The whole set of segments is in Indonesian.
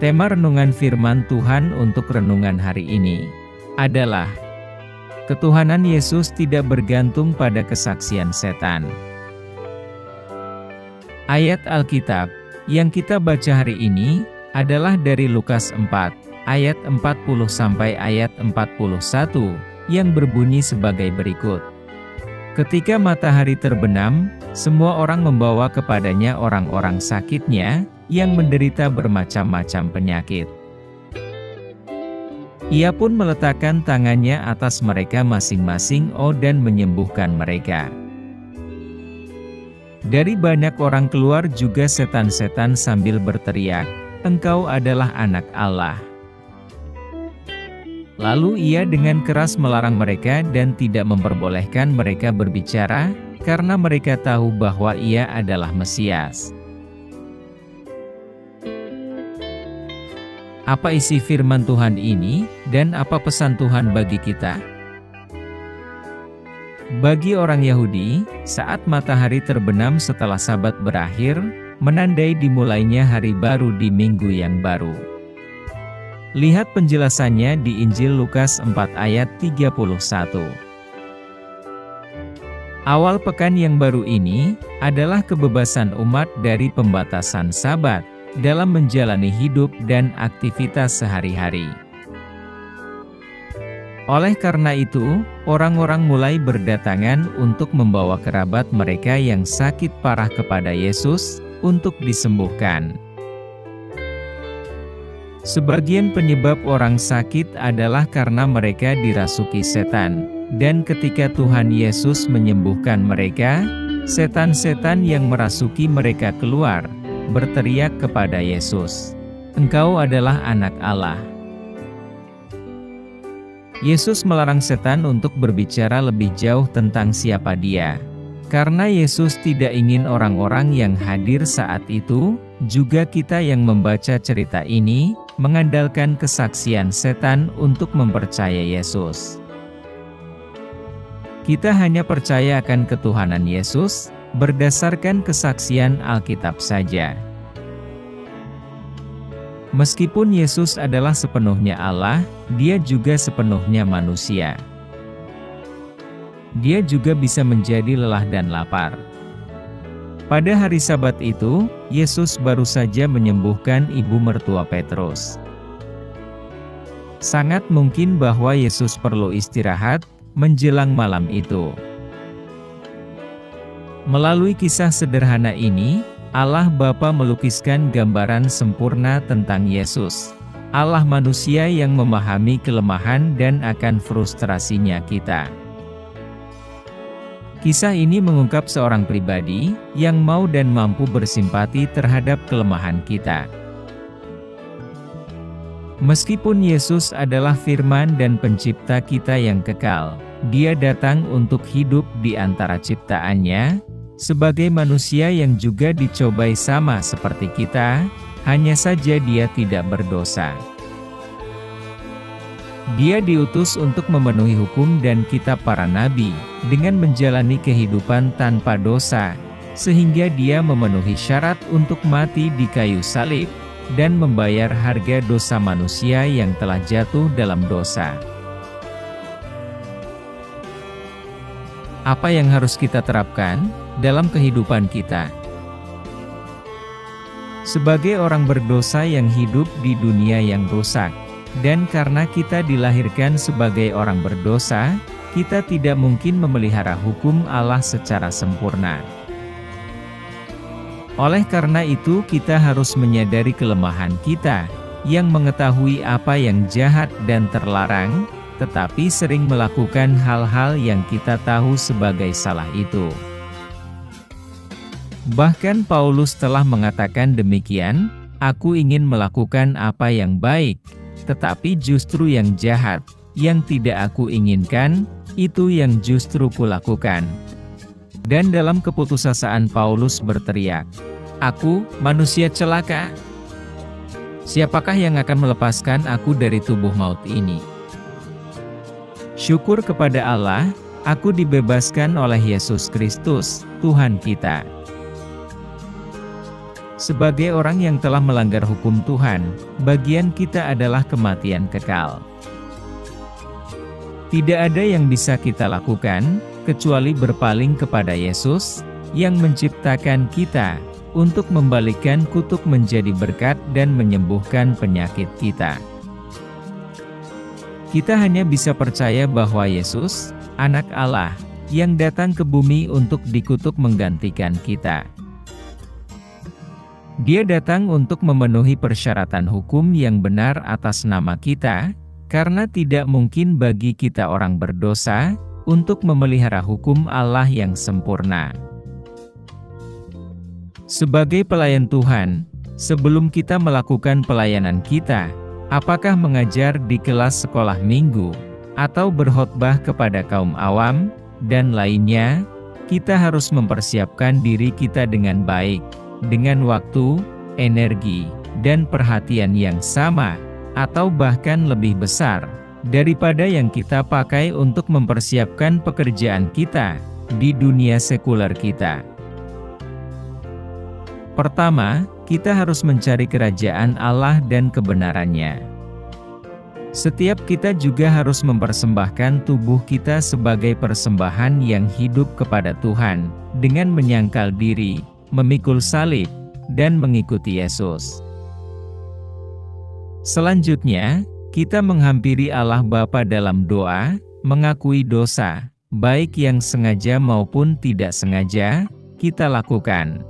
Tema renungan firman Tuhan untuk renungan hari ini adalah ketuhanan Yesus tidak bergantung pada kesaksian setan. Ayat Alkitab yang kita baca hari ini adalah dari Lukas 4 ayat 40 sampai ayat 41 yang berbunyi sebagai berikut. Ketika matahari terbenam, semua orang membawa kepadanya orang-orang sakitnya yang menderita bermacam-macam penyakit. Ia pun meletakkan tangannya atas mereka masing-masing dan menyembuhkan mereka. Dari banyak orang keluar juga setan-setan sambil berteriak, "Engkau adalah Anak Allah." Lalu ia dengan keras melarang mereka dan tidak memperbolehkan mereka berbicara, karena mereka tahu bahwa ia adalah Mesias. Apa isi firman Tuhan ini, dan apa pesan Tuhan bagi kita? Bagi orang Yahudi, saat matahari terbenam setelah Sabat berakhir, menandai dimulainya hari baru di minggu yang baru. Lihat penjelasannya di Injil Lukas 4 ayat 31. Awal pekan yang baru ini adalah kebebasan umat dari pembatasan Sabat dalam menjalani hidup dan aktivitas sehari-hari. Oleh karena itu, orang-orang mulai berdatangan untuk membawa kerabat mereka yang sakit parah kepada Yesus untuk disembuhkan. Sebagian penyebab orang sakit adalah karena mereka dirasuki setan, dan ketika Tuhan Yesus menyembuhkan mereka, setan-setan yang merasuki mereka keluar, berteriak kepada Yesus, "Engkau adalah Anak Allah." Yesus melarang setan untuk berbicara lebih jauh tentang siapa Dia, karena Yesus tidak ingin orang-orang yang hadir saat itu, juga kita yang membaca cerita ini, mengandalkan kesaksian setan untuk mempercaya Yesus. Kita hanya percaya akan ketuhanan Yesus berdasarkan kesaksian Alkitab saja. Meskipun Yesus adalah sepenuhnya Allah, Dia juga sepenuhnya manusia. Dia juga bisa menjadi lelah dan lapar. Pada hari Sabat itu, Yesus baru saja menyembuhkan ibu mertua Petrus. Sangat mungkin bahwa Yesus perlu istirahat menjelang malam itu. Melalui kisah sederhana ini, Allah Bapa melukiskan gambaran sempurna tentang Yesus, Allah manusia yang memahami kelemahan dan akan frustrasinya kita. Kisah ini mengungkap seorang pribadi yang mau dan mampu bersimpati terhadap kelemahan kita. Meskipun Yesus adalah firman dan pencipta kita yang kekal, Dia datang untuk hidup di antara ciptaannya, sebagai manusia yang juga dicobai sama seperti kita, hanya saja Dia tidak berdosa. Dia diutus untuk memenuhi hukum dan kitab para nabi, dengan menjalani kehidupan tanpa dosa, sehingga Dia memenuhi syarat untuk mati di kayu salib, dan membayar harga dosa manusia yang telah jatuh dalam dosa. Apa yang harus kita terapkan dalam kehidupan kita? Sebagai orang berdosa yang hidup di dunia yang rusak, dan karena kita dilahirkan sebagai orang berdosa, kita tidak mungkin memelihara hukum Allah secara sempurna. Oleh karena itu, kita harus menyadari kelemahan kita, yang mengetahui apa yang jahat dan terlarang, tetapi sering melakukan hal-hal yang kita tahu sebagai salah itu. Bahkan Paulus telah mengatakan demikian, "Aku ingin melakukan apa yang baik, tetapi justru yang jahat, yang tidak aku inginkan, itu yang justru kulakukan." Dan dalam keputusasaan Paulus berteriak, "Aku, manusia celaka. Siapakah yang akan melepaskan aku dari tubuh maut ini?" Syukur kepada Allah, aku dibebaskan oleh Yesus Kristus, Tuhan kita. Sebagai orang yang telah melanggar hukum Tuhan, bagian kita adalah kematian kekal. Tidak ada yang bisa kita lakukan, kecuali berpaling kepada Yesus, yang menciptakan kita, untuk membalikkan kutuk menjadi berkat dan menyembuhkan penyakit kita. Kita hanya bisa percaya bahwa Yesus, Anak Allah, yang datang ke bumi untuk dikutuk menggantikan kita. Dia datang untuk memenuhi persyaratan hukum yang benar atas nama kita, karena tidak mungkin bagi kita orang berdosa, untuk memelihara hukum Allah yang sempurna. Sebagai pelayan Tuhan, sebelum kita melakukan pelayanan kita, apakah mengajar di kelas sekolah minggu, atau berkhotbah kepada kaum awam, dan lainnya, kita harus mempersiapkan diri kita dengan baik, dengan waktu, energi, dan perhatian yang sama, atau bahkan lebih besar, daripada yang kita pakai untuk mempersiapkan pekerjaan kita, di dunia sekuler kita. Pertama, kita harus mencari kerajaan Allah dan kebenarannya. Setiap kita juga harus mempersembahkan tubuh kita sebagai persembahan yang hidup kepada Tuhan, dengan menyangkal diri, memikul salib, dan mengikuti Yesus. Selanjutnya, kita menghampiri Allah Bapa dalam doa, mengakui dosa, baik yang sengaja maupun tidak sengaja, kita lakukan.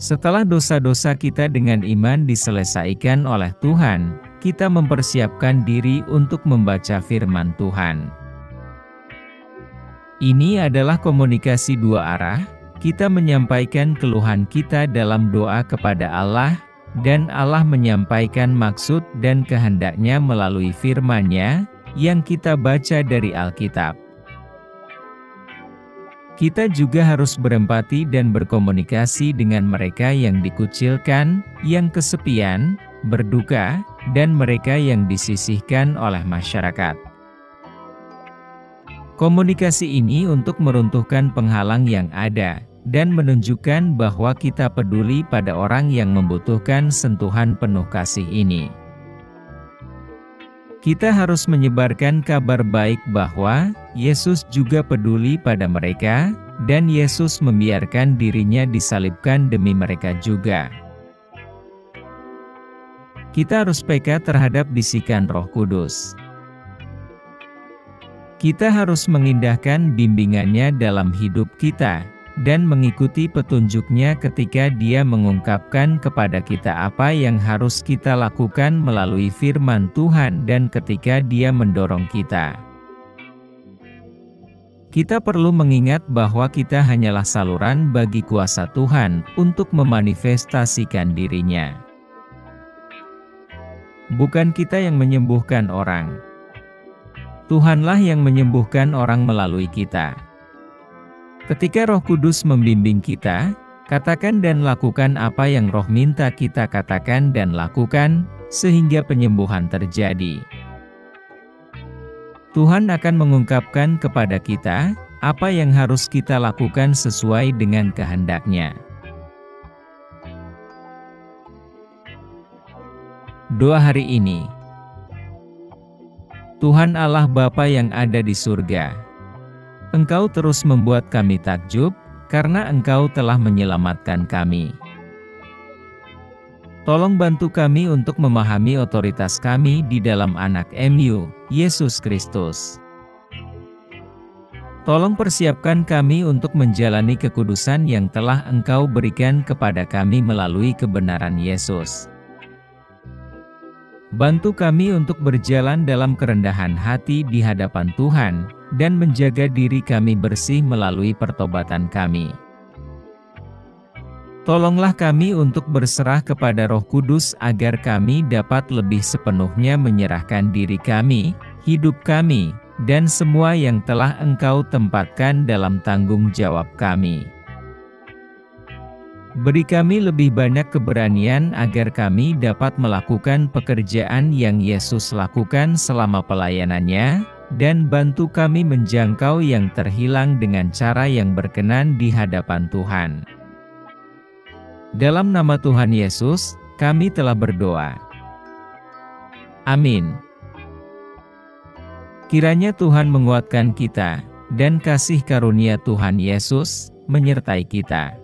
Setelah dosa-dosa kita dengan iman diselesaikan oleh Tuhan, kita mempersiapkan diri untuk membaca firman Tuhan. Ini adalah komunikasi dua arah, kita menyampaikan keluhan kita dalam doa kepada Allah, dan Allah menyampaikan maksud dan kehendaknya melalui firman-Nya, yang kita baca dari Alkitab. Kita juga harus berempati dan berkomunikasi dengan mereka yang dikucilkan, yang kesepian, berduka, dan mereka yang disisihkan oleh masyarakat. Komunikasi ini untuk meruntuhkan penghalang yang ada, dan menunjukkan bahwa kita peduli pada orang yang membutuhkan sentuhan penuh kasih ini. Kita harus menyebarkan kabar baik bahwa Yesus juga peduli pada mereka, dan Yesus membiarkan dirinya disalibkan demi mereka juga. Kita harus peka terhadap bisikan Roh Kudus. Kita harus mengindahkan bimbingannya dalam hidup kita, dan mengikuti petunjuknya ketika Dia mengungkapkan kepada kita apa yang harus kita lakukan melalui firman Tuhan dan ketika Dia mendorong kita. Kita perlu mengingat bahwa kita hanyalah saluran bagi kuasa Tuhan untuk memanifestasikan dirinya. Bukan kita yang menyembuhkan orang. Tuhanlah yang menyembuhkan orang melalui kita. Ketika Roh Kudus membimbing kita, katakan dan lakukan apa yang Roh minta kita katakan dan lakukan, sehingga penyembuhan terjadi. Tuhan akan mengungkapkan kepada kita, apa yang harus kita lakukan sesuai dengan kehendak-Nya. Doa hari ini. Tuhan Allah Bapa yang ada di surga, Engkau terus membuat kami takjub, karena Engkau telah menyelamatkan kami. Tolong bantu kami untuk memahami otoritas kami di dalam Anak-Mu, Yesus Kristus. Tolong persiapkan kami untuk menjalani kekudusan yang telah Engkau berikan kepada kami melalui kebenaran Yesus. Bantu kami untuk berjalan dalam kerendahan hati di hadapan Tuhan, dan menjaga diri kami bersih melalui pertobatan kami. Tolonglah kami untuk berserah kepada Roh Kudus agar kami dapat lebih sepenuhnya menyerahkan diri kami, hidup kami, dan semua yang telah Engkau tempatkan dalam tanggung jawab kami. Beri kami lebih banyak keberanian agar kami dapat melakukan pekerjaan yang Yesus lakukan selama pelayanannya, dan bantu kami menjangkau yang terhilang dengan cara yang berkenan di hadapan Tuhan. Dalam nama Tuhan Yesus, kami telah berdoa. Amin. Kiranya Tuhan menguatkan kita, dan kasih karunia Tuhan Yesus menyertai kita.